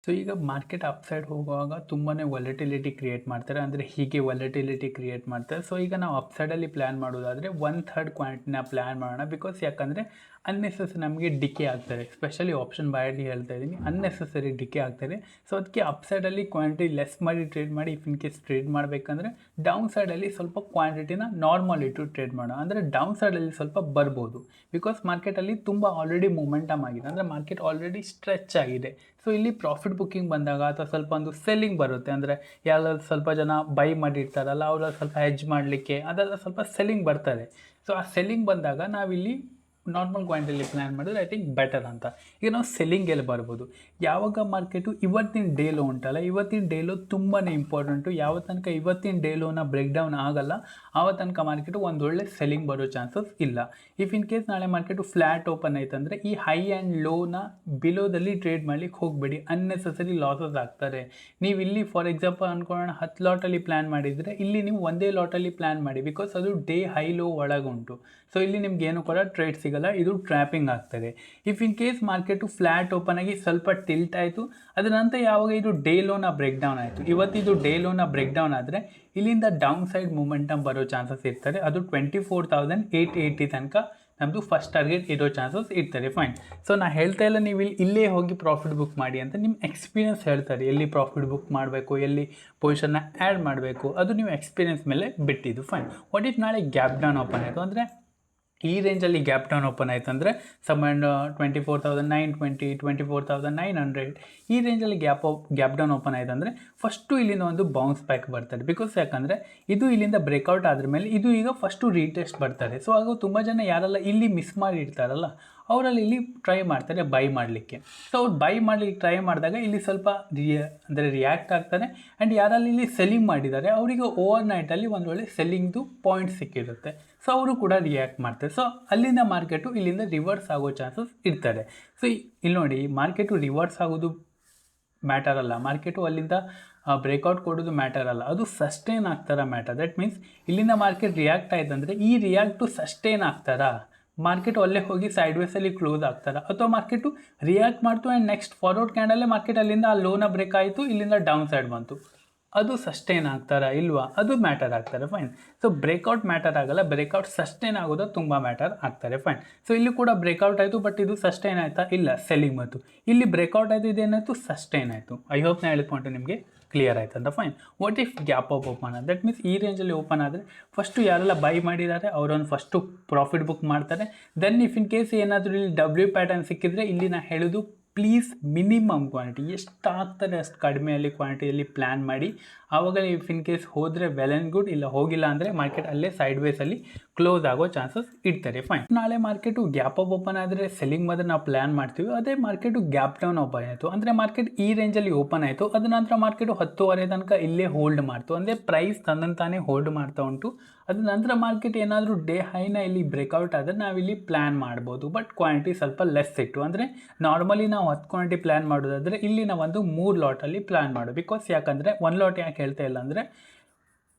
So ಈಗ market up side ಹೋಗುವಾಗ ತುಂಬಾ ವಾಲಟಿಲಿಟಿ ಕ್ರಿಯೇಟ್ ಮಾಡ್ತಾರೆ, ಅಂದರೆ ಹೀಗೆ ವಾಲಟಿಲಿಟಿ ಕ್ರಿಯೇಟ್ ಮಾಡ್ತಾರೆ. ಸೊ ಈಗ ನಾವು ಅಪ್ ಸೈಡಲ್ಲಿ ಪ್ಲ್ಯಾನ್ ಮಾಡೋದಾದರೆ 1/3 ಕ್ವಾಂಟಿಟಿನ ಪ್ಲ್ಯಾನ್ ಮಾಡೋಣ. ಬಿಕಾಸ್ ಯಾಕಂದರೆ ಅನ್ನೆಸೆಸರಿ ನಮಗೆ ಡಿಕೆ ಆಗ್ತಾರೆ, ಸ್ಪೆಷಲಿ ಆಪ್ಷನ್ ಬೈಯಲ್ಲಿ ಹೇಳ್ತಾ ಇದ್ದೀನಿ, ಅನ್ನೆಸೆಸರಿ ಡಿಕೆ ಆಗ್ತಾರೆ. ಸೊ ಅದಕ್ಕೆ ಅಪ್ ಸೈಡಲ್ಲಿ ಕ್ವಾಂಟಿಟಿ ಲೆಸ್ ಮಾಡಿ ಟ್ರೇಡ್ ಮಾಡಿ, ಇಫ್ ಇನ್ ಕೇಸ್ ಟ್ರೇಡ್ ಮಾಡಬೇಕಂದ್ರೆ ಡೌನ್ ಸೈಡಲ್ಲಿ ಸ್ವಲ್ಪ ಕ್ವಾಂಟಿಟಿನ ನಾರ್ಮಲ್ ಇಟ್ಟು ಟ್ರೇಡ್ ಮಾಡೋಣ. ಅಂದರೆ ಡೌನ್ ಸೈಡಲ್ಲಿ ಸ್ವಲ್ಪ ಬರ್ಬೋದು, ಬಿಕಾಸ್ ಮಾರ್ಕೆಟಲ್ಲಿ ತುಂಬ ಆಲ್ರೆಡಿ ಮೂಮೆಂಟಮ್ ಆಗಿದೆ, ಅಂದರೆ ಮಾರ್ಕೆಟ್ ಆಲ್ರೆಡಿ ಸ್ಟ್ರೆಚ್ ಆಗಿದೆ. ಸೊ ಇಲ್ಲಿ ಪ್ರಾಫಿಟ್ ಬುಕ್ಕಿಂಗ್ ಬಂದಾಗ ಅಥವಾ ಸ್ವಲ್ಪ ಒಂದು ಸೆಲ್ಲಿಂಗ್ ಬರುತ್ತೆ, ಅಂದರೆ ಯಾರು ಸ್ವಲ್ಪ ಜನ ಬೈ ಮಾಡಿರ್ತಾರಲ್ಲ ಅವರ ಸ್ವಲ್ಪ ಹೆಜ್ ಮಾಡಲಿಕ್ಕೆ ಅದೆಲ್ಲ ಸ್ವಲ್ಪ ಸೆಲ್ಲಿಂಗ್ ಬರ್ತಾರೆ. ಸೊ ಆ ಸೆಲ್ಲಿಂಗ್ ಬಂದಾಗ ನಾವಿಲ್ಲಿ ನಾರ್ಮಲ್ ಕ್ವಾಂಟಿಟಿಲಿ ಪ್ಲ್ಯಾನ್ ಮಾಡಿದ್ರೆ ಐ ಥಿಂಕ್ ಬೆಟರ್ ಅಂತ. ಈಗ ನಾವು ಸೆಲ್ಲಿಂಗೆಲ್ಲಿ ಬರ್ಬೋದು, ಯಾವಾಗ ಮಾರ್ಕೆಟು ಇವತ್ತಿನ ಡೇ ಲೋ ಉಂಟಲ್ಲ, ಇವತ್ತಿನ ಡೇ ಲೋ ತುಂಬಾ ಇಂಪಾರ್ಟೆಂಟು. ಯಾವ ತನಕ ಇವತ್ತಿನ ಡೇ ಲೋನ ಬ್ರೇಕ್ ಡೌನ್ ಆಗಲ್ಲ ಆವ ತನಕ ಮಾರ್ಕೆಟು ಒಂದೊಳ್ಳೆ ಸೆಲ್ಲಿಂಗ್ ಬರೋ ಚಾನ್ಸಸ್ ಇಲ್ಲ. ಇಫ್ ಇನ್ ಕೇಸ್ ನಾಳೆ ಮಾರ್ಕೆಟು ಫ್ಲ್ಯಾಟ್ ಓಪನ್ ಆಯ್ತಂದರೆ ಈ ಹೈ ಆ್ಯಂಡ್ ಲೋನ ಬಿಲೋದಲ್ಲಿ ಟ್ರೇಡ್ ಮಾಡ್ಲಿಕ್ಕೆ ಹೋಗಬೇಡಿ, ಅನ್ನೆಸೆಸರಿ ಲಾಸಸ್ ಆಗ್ತಾರೆ. ನೀವು ಇಲ್ಲಿ ಫಾರ್ ಎಕ್ಸಾಂಪಲ್ ಅಂದ್ಕೊಳ್ಳೋಣ 10 ಲಾಟಲ್ಲಿ ಪ್ಲ್ಯಾನ್ ಮಾಡಿದರೆ ಇಲ್ಲಿ ನೀವು ಒಂದೇ ಲಾಟಲ್ಲಿ ಪ್ಲ್ಯಾನ್ ಮಾಡಿ, ಬಿಕಾಸ್ ಅದು ಡೇ ಹೈ ಲೋ ಒಳಗುಂಟು. ಸೊ ಇಲ್ಲಿ ನಿಮ್ಗೆ ಏನು ಕೂಡ ಟ್ರೇಡ್ ಸಿಗಲ್ಲ, ಇದು ಟ್ರ್ಯಾಪಿಂಗ್ ಆಗ್ತದೆ. If in case market flat open ಆಗಿ ಸ್ವಲ್ಪ ಟಿಲ್ಟ್ ಆಯಿತು, ಅದರ ನಂತರ ಯಾವಾಗ ಇದು ಡೇ ಲೋನ ಬ್ರೇಕ್ ಡೌನ್ ಆಯಿತು, ಇವತ್ತಿದು ಡೇ ಲೋನ ಬ್ರೇಕ್ ಡೌನ್ ಆದರೆ ಇಲ್ಲಿಂದ ಡೌನ್ ಸೈಡ್ ಮೂಮೆಂಟಮ್ ಬರೋ ಚಾನ್ಸಸ್ ಇರ್ತಾರೆ. ಅದು 24,880 ತನಕ ನಮ್ಮದು ಫಸ್ಟ್ ಟಾರ್ಗೆಟ್ ಇರೋ ಚಾನ್ಸಸ್ ಇರ್ತಾರೆ. ಫೈನ್. ಸೊ ನಾನು ಹೇಳ್ತಾ ಇಲ್ಲ ನೀವು ಇಲ್ಲೇ ಹೋಗಿ ಪ್ರಾಫಿಟ್ ಬುಕ್ ಮಾಡಿ ಅಂತ, ನಿಮ್ಮ ಎಕ್ಸ್ಪೀರಿಯನ್ಸ್ ಹೇಳ್ತಾರೆ ಎಲ್ಲಿ ಪ್ರಾಫಿಟ್ ಬುಕ್ ಮಾಡಬೇಕು, ಎಲ್ಲಿ ಪೊಸಿಷನ್ನ ಆ್ಯಡ್ ಮಾಡಬೇಕು, ಅದು ನೀವು ಎಕ್ಸ್ಪೀರಿಯನ್ಸ್ ಮೇಲೆ ಬಿಟ್ಟಿದ್ದು. ಫೈನ್. ವಾಟ್ ಇಫ್ ನಾಳೆ ಗ್ಯಾಪ್ ಡೌನ್ ಓಪನ್ ಆಯಿತು, ಅಂದರೆ ಈ ರೇಂಜಲ್ಲಿ ಗ್ಯಾಪ್ ಡೌನ್ ಓಪನ್ ಆಯ್ತು ಅಂದರೆ ಸಮಂಡ್ 24,920 24,900 ಈ ರೇಂಜಲ್ಲಿ ಗ್ಯಾಪ್ ಡೌನ್ ಓಪನ್ ಆಯ್ತು ಅಂದರೆ ಫಸ್ಟು ಇಲ್ಲಿಂದ ಒಂದು ಬೌನ್ಸ್ ಬ್ಯಾಕ್ ಬರ್ತಾರೆ. ಬಿಕಾಸ್ ಯಾಕಂದರೆ ಇದು ಇಲ್ಲಿಂದ ಬ್ರೇಕ್ಔಟ್ ಆದ್ರ ಮೇಲೆ ಇದು ಈಗ ಫಸ್ಟು ರೀಟೆಸ್ಟ್ ಬರ್ತಾರೆ. ಸೊ ಆಗ ತುಂಬ ಜನ ಯಾರೆಲ್ಲ ಇಲ್ಲಿ ಮಿಸ್ ಮಾಡಿರ್ತಾರಲ್ಲ ಅವರಲ್ಲಿ ಇಲ್ಲಿ ಟ್ರೈ ಮಾಡ್ತಾರೆ ಬೈ ಮಾಡಲಿಕ್ಕೆ. ಸೊ ಅವ್ರು ಬೈ ಮಾಡಲಿಕ್ಕೆ ಟ್ರೈ ಮಾಡಿದಾಗ ಇಲ್ಲಿ ಸ್ವಲ್ಪ ರಿಯಾಕ್ಟ್ ಆಗ್ತಾರೆ. ಆ್ಯಂಡ್ ಯಾರಲ್ಲಿ ಇಲ್ಲಿ ಸೆಲ್ಲಿಂಗ್ ಮಾಡಿದ್ದಾರೆ ಅವರಿಗೆ ಓವರ್ ನೈಟಲ್ಲಿ ಒಂದು ಒಳ್ಳೆ ಸೆಲ್ಲಿಂಗ್ದು ಪಾಯಿಂಟ್ ಸಿಕ್ಕಿರುತ್ತೆ. ಸೊ ಅವರು ಕೂಡ ರಿಯಾಕ್ಟ್ ಮಾಡ್ತಾರೆ. ಸೊ ಅಲ್ಲಿಂದ ಮಾರ್ಕೆಟು ಇಲ್ಲಿಂದ ರಿವರ್ಸ್ ಆಗೋ ಚಾನ್ಸಸ್ ಇರ್ತಾರೆ. ಸೊ ಇಲ್ಲಿ ನೋಡಿ, ಮಾರ್ಕೆಟು ರಿವರ್ಸ್ ಆಗೋದು ಮ್ಯಾಟರ್ ಅಲ್ಲ, ಮಾರ್ಕೆಟು ಅಲ್ಲಿಂದ ಬ್ರೇಕ್ಔಟ್ ಕೊಡೋದು ಮ್ಯಾಟರ್ ಅಲ್ಲ, ಅದು ಸಸ್ಟೈನ್ ಆಗ್ತಾರ ಮ್ಯಾಟರ್. ದಟ್ ಮೀನ್ಸ್ ಇಲ್ಲಿಂದ ಮಾರ್ಕೆಟ್ ರಿಯಾಕ್ಟ್ ಆಯ್ತು ಅಂದರೆ ಈ ರಿಯಾಕ್ಟು ಸಸ್ಟೈನ್ ಆಗ್ತಾರಾ, ಮಾರ್ಕೆಟ್ ಅಲ್ಲೇ ಹೋಗಿ ಸೈಡ್ ವೇಸಲ್ಲಿ ಕ್ಲೋಸ್ ಆಗ್ತಾರೆ, ಅಥವಾ ಮಾರ್ಕೆಟು ರಿಯಾಕ್ಟ್ ಮಾಡ್ತು ಆ್ಯಂಡ್ ನೆಕ್ಸ್ಟ್ ಫಾರ್ವರ್ಡ್ ಕ್ಯಾಂಡಲ್ಲೇ ಮಾರ್ಕೆಟ್ ಅಲ್ಲಿಂದ ಆ ಲೋನ ಬ್ರೇಕ್ ಆಯಿತು, ಇಲ್ಲಿಂದ ಡೌನ್ ಸೈಡ್ ಬಂತು, ಅದು ಸಸ್ಟೈನ್ ಆಗ್ತಾರಾ ಇಲ್ವಾ, ಅದು ಮ್ಯಾಟರ್ ಆಗ್ತಾರೆ. ಫೈನ್. ಸೊ ಬ್ರೇಕ್ಔಟ್ ಮ್ಯಾಟರ್ ಆಗಲ್ಲ, ಬ್ರೇಕ್ಔಟ್ ಸಸ್ಟೈನ್ ಆಗೋದು ತುಂಬ ಮ್ಯಾಟರ್ ಆಗ್ತಾರೆ. ಫೈನ್. ಸೊ ಇಲ್ಲಿ ಕೂಡ ಬ್ರೇಕ್ಔಟ್ ಆಯಿತು, ಬಟ್ ಇದು ಸಸ್ಟೈನ್ ಆಯಿತಾ, ಇಲ್ಲ, ಸೆಲ್ಲಿಂಗ್ ಬಂತು. ಇಲ್ಲಿ ಬ್ರೇಕ್ಔಟ್ ಆಯಿತು, ಇದೇನಾಯಿತು, ಸಸ್ಟೈನ್ ಆಯಿತು. ಐ ಹೋಪ್ ನಾನು ಹೇಳಿಕೊಂಡು ನಿಮಗೆ ಕ್ಲಿಯರ್ ಆಯ್ತು ಅಂತ. Fine. What if gap up open ಆದ, ದಟ್ ಮೀನ್ಸ್ ಈ ರೇಂಜಲ್ಲಿ ಓಪನ್ ಆದರೆ ಫಸ್ಟು ಯಾರೆಲ್ಲ ಬೈ ಮಾಡಿದ್ದಾರೆ ಅವರನ್ನು ಫಸ್ಟು ಪ್ರಾಫಿಟ್ ಬುಕ್ ಮಾಡ್ತಾರೆ. ದೆನ್ ಇಫ್ ಇನ್ ಕೇಸ್ ಏನಾದರೂ ಇಲ್ಲಿ ಡಬ್ಲ್ಯೂ ಪ್ಯಾಟರ್ನ್ ಸಿಕ್ಕಿದ್ರೆ ಇಲ್ಲಿ ನಾನು ಹೇಳೋದು ಪ್ಲೀಸ್ ಮಿನಿಮಮ್ ಕ್ವಾಂಟಿಟಿ ಎಷ್ಟು ಆಗ್ತಾರೆ ಅಷ್ಟು ಕಡಿಮೆಯಲ್ಲಿ ಕ್ವಾಂಟಿಟಿಯಲ್ಲಿ ಪ್ಲ್ಯಾನ್ ಮಾಡಿ. ಆವಾಗ ಇಫ್ ಇನ್ ಕೇಸ್ ಹೋದರೆ ವೆಲ್ ಆ್ಯಂಡ್ ಗುಡ್, ಇಲ್ಲ ಹೋಗಿಲ್ಲ ಅಂದರೆ ಮಾರ್ಕೆಟ್ ಅಲ್ಲೇ ಸೈಡ್ ವೇಸಲ್ಲಿ ಕ್ಲೋಸ್ ಆಗೋ ಚಾನ್ಸಸ್ ಇರ್ತಾರೆ. ಫೈನ್. ನಾಳೆ ಮಾರ್ಕೆಟು ಗ್ಯಾಪ್ ಅಪ್ ಓಪನ್ ಆದರೆ ಸೆಲ್ಲಿಂಗ್ ಮಾತ್ರ ನಾವು ಪ್ಲ್ಯಾನ್ ಮಾಡ್ತೀವಿ, ಅದೇ ಮಾರ್ಕೆಟು ಗ್ಯಾಪ್ ಡೌನ್ ಓಪನ್ ಆಯಿತು ಅಂದರೆ ಮಾರ್ಕೆಟ್ ಈ ರೇಂಜಲ್ಲಿ ಓಪನ್ ಆಯಿತು, ಅದ ನಂತರ ಮಾರ್ಕೆಟು 10:30 ತನಕ ಇಲ್ಲೇ ಹೋಲ್ಡ್ ಮಾಡ್ತು, ಅಂದರೆ ಪ್ರೈಸ್ ತನ್ನಂತಾನೇ ಹೋಲ್ಡ್ ಮಾಡ್ತಾ ಉಂಟು. ಅದ ನಂತರ ಮಾರ್ಕೆಟ್ ಏನಾದರೂ ಡೇ ಹೈನ ಇಲ್ಲಿ ಬ್ರೇಕ್ಔಟ್ ಆದರೆ ನಾವಿಲ್ಲಿ ಪ್ಲ್ಯಾನ್ ಮಾಡ್ಬೋದು, ಬಟ್ ಕ್ವಾಂಟಿಟಿ ಸ್ವಲ್ಪ ಲೆಸ್ ಇಟ್ಟು. ಅಂದರೆ ನಾರ್ಮಲಿ ನಾವು 10 ಕ್ವಾಂಟಿಟಿ ಪ್ಲ್ಯಾನ್ ಮಾಡೋದಾದರೆ ಇಲ್ಲಿ ನಾವು ಒಂದು 3 ಲಾಟಲ್ಲಿ ಪ್ಲ್ಯಾನ್ ಮಾಡೋದು. ಬಿಕಾಸ್ ಯಾಕಂದರೆ 1 ಲಾಟ್ ಯಾಕೆ ಹೇಳ್ತಾ ಇಲ್ಲ ಅಂದರೆ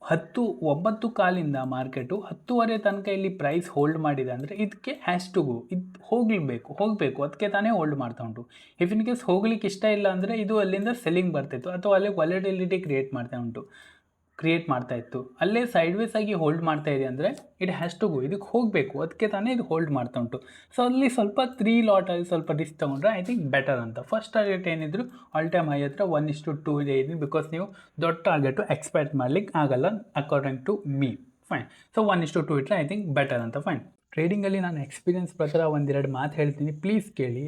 9 ಕಾಲಿಂದ ಮಾರ್ಕೆಟು 10:30 ತನಕ ಇಲ್ಲಿ ಪ್ರೈಸ್ ಹೋಲ್ಡ್ ಮಾಡಿದೆ ಅಂದರೆ ಇದಕ್ಕೆ ಹ್ಯಾಸ್ ಟು ಗೋ, ಇದು ಹೋಗಬೇಕು, ಅದಕ್ಕೆ ತಾನೇ ಹೋಲ್ಡ್ ಮಾಡ್ತಾ ಉಂಟು. ಇಫ್ ಇನ್ ಕೇಸ್ ಹೋಗ್ಲಿಕ್ಕೆ ಇಷ್ಟ ಇಲ್ಲ ಅಂದರೆ ಇದು ಅಲ್ಲಿಂದ ಸೆಲ್ಲಿಂಗ್ ಬರ್ತಿತ್ತು, ಅಥವಾ ಅಲ್ಲೇ ವಾಲಟಿಲಿಟಿ ಕ್ರಿಯೇಟ್ ಮಾಡ್ತಾ ಇತ್ತು, ಅಲ್ಲೇ ಸೈಡ್ ವೇಸ್ ಆಗಿ ಹೋಲ್ಡ್ ಮಾಡ್ತಾ ಇದೆ ಅಂದರೆ ಇಟ್ ಹ್ಯಾಸ್ ಟು ಗೋ, ಇದಕ್ಕೆ ಹೋಗಬೇಕು, ಅದಕ್ಕೆ ತಾನೇ ಇದು ಹೋಲ್ಡ್ ಮಾಡ್ತಾ ಉಂಟು. ಸೊ ಅಲ್ಲಿ ಸ್ವಲ್ಪ 3 ಲಾಟಲ್ಲಿ ಸ್ವಲ್ಪ ರಿಸ್ಕ್ ತೊಗೊಂಡ್ರೆ ಐ ಥಿಂಕ್ ಬೆಟರ್ ಅಂತ. ಫಸ್ಟ್ ಟಾರ್ಗೆಟ್ ಏನಿದ್ರು ಆಲ್ ಟೈಮ್ ಹೈ ಹತ್ರ 1:2 ಇದೆ ಇದು, ಬಿಕಾಸ್ ನೀವು ದೊಡ್ಡ ಟಾರ್ಗೆಟು ಎಕ್ಸ್ಪೆಕ್ಟ್ ಮಾಡ್ಲಿಕ್ಕೆ ಆಗಲ್ಲ according to me. Fine. So 1:2 ಇಟ್ಟರೆ ಐ ಥಿಂಕ್ ಬೆಟರ್ ಅಂತ. ಫೈನ್. ಟ್ರೇಡಿಂಗಲ್ಲಿ ನಾನು ಎಕ್ಸ್ಪೀರಿಯನ್ಸ್ ಪ್ರಕಾರ ಒಂದೆರಡು ಮಾತು ಹೇಳ್ತೀನಿ, ಪ್ಲೀಸ್ ಕೇಳಿ.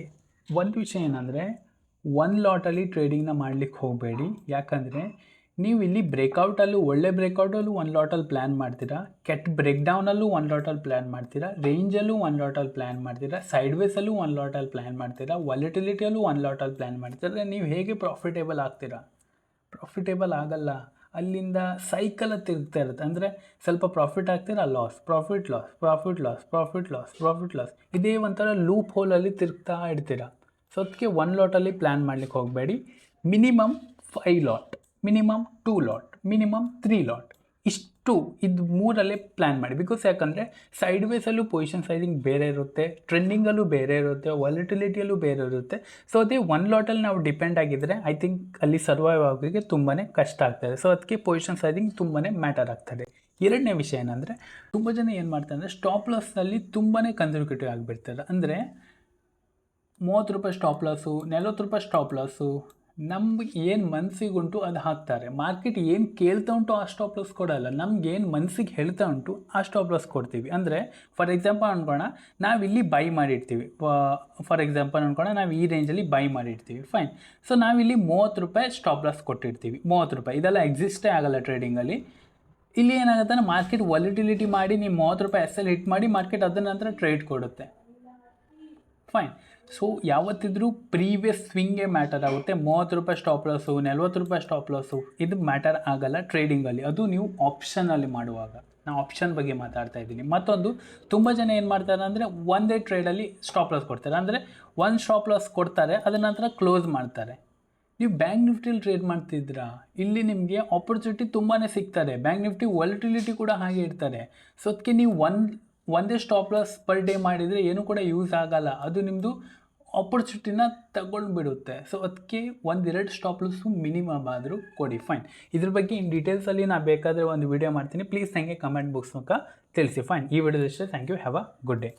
ಒಂದು ವಿಷಯ ಏನಂದರೆ 1 ಲಾಟಲ್ಲಿ ಟ್ರೇಡಿಂಗ್ನ ಮಾಡಲಿಕ್ಕೆ ಹೋಗಬೇಡಿ. ಯಾಕಂದರೆ ನೀವು ಇಲ್ಲಿ ಬ್ರೇಕ್ಔಟಲ್ಲೂ ಒಳ್ಳೆ ಬ್ರೇಕ್ಔಟಲ್ಲೂ 1 ಲಾಟಲ್ಲಿ ಪ್ಲ್ಯಾನ್ ಮಾಡ್ತೀರಾ, ಕೆಟ್ಟ ಬ್ರೇಕ್ ಡೌನಲ್ಲೂ 1 ಲಾಟಲ್ಲಿ ಪ್ಲ್ಯಾನ್ ಮಾಡ್ತೀರಾ, ರೇಂಜಲ್ಲೂ 1 ಲಾಟಲ್ಲಿ ಪ್ಲ್ಯಾನ್ ಮಾಡ್ತೀರಾ, ಸೈಡ್ ವೇಸಲ್ಲೂ 1 ಲಾಟಲ್ಲಿ ಪ್ಲ್ಯಾನ್ ಮಾಡ್ತೀರಾ, ವಾಲಟಿಲಿಟಿಯಲ್ಲೂ 1 ಲಾಟಲ್ಲಿ ಪ್ಲ್ಯಾನ್ ಮಾಡ್ತೀರಾ. ನೀವು ಹೇಗೆ ಪ್ರಾಫಿಟೇಬಲ್ ಆಗ್ತೀರಾ? ಪ್ರಾಫಿಟೇಬಲ್ ಆಗಲ್ಲ. ಅಲ್ಲಿಂದ ಸೈಕಲ್ ತಿರುಗ್ತಾ ಇರುತ್ತೆ, ಅಂದರೆ ಸ್ವಲ್ಪ ಪ್ರಾಫಿಟ್ ಆಗ್ತೀರಾ, ಲಾಸ್, ಇದೇ ಒಂಥರ ಲೂಪ್ ಹೋಲಲ್ಲಿ ತಿರುಗ್ತಾ ಇಡ್ತೀರಾ. ಸೊ ಅದಕ್ಕೆ 1 ಲಾಟಲ್ಲಿ ಪ್ಲ್ಯಾನ್ ಮಾಡ್ಲಿಕ್ಕೆ ಹೋಗಬೇಡಿ. Minimum 5 lot, minimum 2 lot, minimum 3 lot, ಇಷ್ಟು ಇದು ಮೂರಲ್ಲೇ ಪ್ಲ್ಯಾನ್ ಮಾಡಿ. ಬಿಕಾಸ್ ಯಾಕಂದರೆ ಸೈಡ್ ವೇಸಲ್ಲೂ ಪೊಸಿಷನ್ ಸೈಜಿಂಗ್ ಬೇರೆ ಇರುತ್ತೆ, ಟ್ರೆಂಡಿಂಗಲ್ಲೂ ಬೇರೆ ಇರುತ್ತೆ, ವಾಲಿಟಿಲಿಟಿಯಲ್ಲೂ ಬೇರೆ ಇರುತ್ತೆ. ಸೊ ಅದೇ ಒನ್ ಲಾಟಲ್ಲಿ ನಾವು ಡಿಪೆಂಡ್ ಆಗಿದ್ದರೆ ಐ ಥಿಂಕ್ ಅಲ್ಲಿ ಸರ್ವೈವ್ ಆಗೋಕ್ಕೆ ತುಂಬಾ ಕಷ್ಟ ಆಗ್ತದೆ. ಸೊ ಅದಕ್ಕೆ ಪೊಸಿಷನ್ ಸೈಜಿಂಗ್ ತುಂಬಾ ಮ್ಯಾಟರ್ ಆಗ್ತದೆ. ಎರಡನೇ ವಿಷಯ ಏನಂದರೆ, ತುಂಬ ಜನ ಏನು ಮಾಡ್ತಾರೆ ಅಂದರೆ ಸ್ಟಾಪ್ ಲಾಸ್ನಲ್ಲಿ ತುಂಬಾ ಕನ್ಸರ್ವೇಟಿವ್ ಆಗಿಬಿಡ್ತಾರೆ. ಅಂದರೆ 30 ರೂಪಾಯಿ ಸ್ಟಾಪ್ ಲಾಸು, 40 ರೂಪಾಯಿ ಸ್ಟಾಪ್ ಲಾಸು, ನಮ್ಗೆ ಏನು ಮನಸ್ಸಿಗುಂಟು ಅದು ಹಾಕ್ತಾರೆ. ಮಾರ್ಕೆಟ್ ಏನು ಕೇಳ್ತಾ ಉಂಟು ಆ ಸ್ಟಾಪ್ ಲಾಸ್ ಕೊಡೋಲ್ಲ, ನಮ್ಗೆ ಏನು ಮನಸ್ಸಿಗೆ ಹೇಳ್ತಾ ಉಂಟು ಆ ಸ್ಟಾಪ್ ಲಾಸ್ ಕೊಡ್ತೀವಿ. ಅಂದರೆ ಫಾರ್ ಎಕ್ಸಾಂಪಲ್ ಅಂದ್ಕೋಣ, ನಾವಿಲ್ಲಿ ಬೈ ಮಾಡಿರ್ತೀವಿ. ಫಾರ್ ಎಕ್ಸಾಂಪಲ್ ಅಂದ್ಕೋಣ, ನಾವು ಈ ರೇಂಜಲ್ಲಿ ಬೈ ಮಾಡಿರ್ತೀವಿ, ಫೈನ್. ಸೊ ನಾವಿಲ್ಲಿ 30 ರೂಪಾಯಿ ಸ್ಟಾಪ್ ಲಾಸ್ ಕೊಟ್ಟಿರ್ತೀವಿ. 30 ರೂಪಾಯಿ ಇದೆಲ್ಲ ಎಕ್ಸಿಸ್ಟೇ ಆಗೋಲ್ಲ ಟ್ರೇಡಿಂಗಲ್ಲಿ. ಇಲ್ಲಿ ಏನಾಗುತ್ತೆ ಅಂದರೆ ಮಾರ್ಕೆಟ್ ವಾಲಿಟಿಲಿಟಿ ಮಾಡಿ ನೀವು 30 ರೂಪಾಯಿ ಎಸ್ ಎಲ್ ಹಿಟ್ ಮಾಡಿ ಮಾರ್ಕೆಟ್ ಅದರ ನಂತರ ಟ್ರೇಡ್ ಕೊಡುತ್ತೆ, ಫೈನ್. ಸೊ ಯಾವತ್ತಿದ್ರೂ ಪ್ರೀವಿಯಸ್ ಸ್ವಿಂಗೇ ಮ್ಯಾಟರ್ ಆಗುತ್ತೆ. 30 ರೂಪಾಯಿ ಸ್ಟಾಪ್ ಲಾಸು, 40 ರೂಪಾಯಿ ಸ್ಟಾಪ್ ಲಾಸು ಇದು ಮ್ಯಾಟರ್ ಆಗಲ್ಲ ಟ್ರೇಡಿಂಗಲ್ಲಿ. ಅದು ನೀವು ಆಪ್ಷನಲ್ಲಿ ಮಾಡುವಾಗ. ನಾನು ಆಪ್ಷನ್ ಬಗ್ಗೆ ಮಾತಾಡ್ತಾ ಇದ್ದೀನಿ. ಮತ್ತೊಂದು, ತುಂಬ ಜನ ಏನು ಮಾಡ್ತಾರೆ ಅಂದರೆ ಒಂದೇ ಟ್ರೇಡಲ್ಲಿ ಸ್ಟಾಪ್ ಲಾಸ್ ಕೊಡ್ತಾರೆ. ಅಂದರೆ ಒಂದು ಸ್ಟಾಪ್ ಲಾಸ್ ಕೊಡ್ತಾರೆ, ಅದರ ನಂತರ ಕ್ಲೋಸ್ ಮಾಡ್ತಾರೆ. ನೀವು ಬ್ಯಾಂಕ್ ನಿಫ್ಟಿಲಿ ಟ್ರೇಡ್ ಮಾಡ್ತಿದ್ದೀರಾ, ಇಲ್ಲಿ ನಿಮಗೆ ಆಪರ್ಚುನಿಟಿ ತುಂಬಾ ಸಿಗ್ತದೆ. ಬ್ಯಾಂಕ್ ನಿಫ್ಟಿ ವಾಲಿಟಿಲಿಟಿ ಕೂಡ ಹಾಗೆ ಇರ್ತಾರೆ. ಸೊ ಅದಕ್ಕೆ ನೀವು ಒಂದೇ ಸ್ಟಾಪ್ ಲಾಸ್ ಪರ್ ಡೇ ಮಾಡಿದರೆ ಏನೂ ಕೂಡ ಯೂಸ್ ಆಗಲ್ಲ, ಅದು ನಿಮ್ಮದು ಆಪರ್ಚುನಿಟಿನ ತಗೊಂಡು ಬಿಡುತ್ತೆ. ಸೊ ಅದಕ್ಕೆ 1-2 ಸ್ಟಾಪ್ ಲಾಸು ಮಿನಿಮಮ್ ಆದರೂ ಕೊಡಿ, ಫೈನ್. ಇದ್ರ ಬಗ್ಗೆ ಇನ್ ಡೀಟೇಲ್ಸಲ್ಲಿ ನಾನು ಬೇಕಾದರೆ ಒಂದು ವಿಡಿಯೋ ಮಾಡ್ತೀನಿ, ಪ್ಲೀಸ್ ನನಗೆ ಕಮೆಂಟ್ ಬಾಕ್ಸ್ ಮೂಲಕ ತಿಳಿಸಿ, ಫೈನ್. ಈ ವಿಡಿಯೋದಷ್ಟೇ, thank you, have a good day.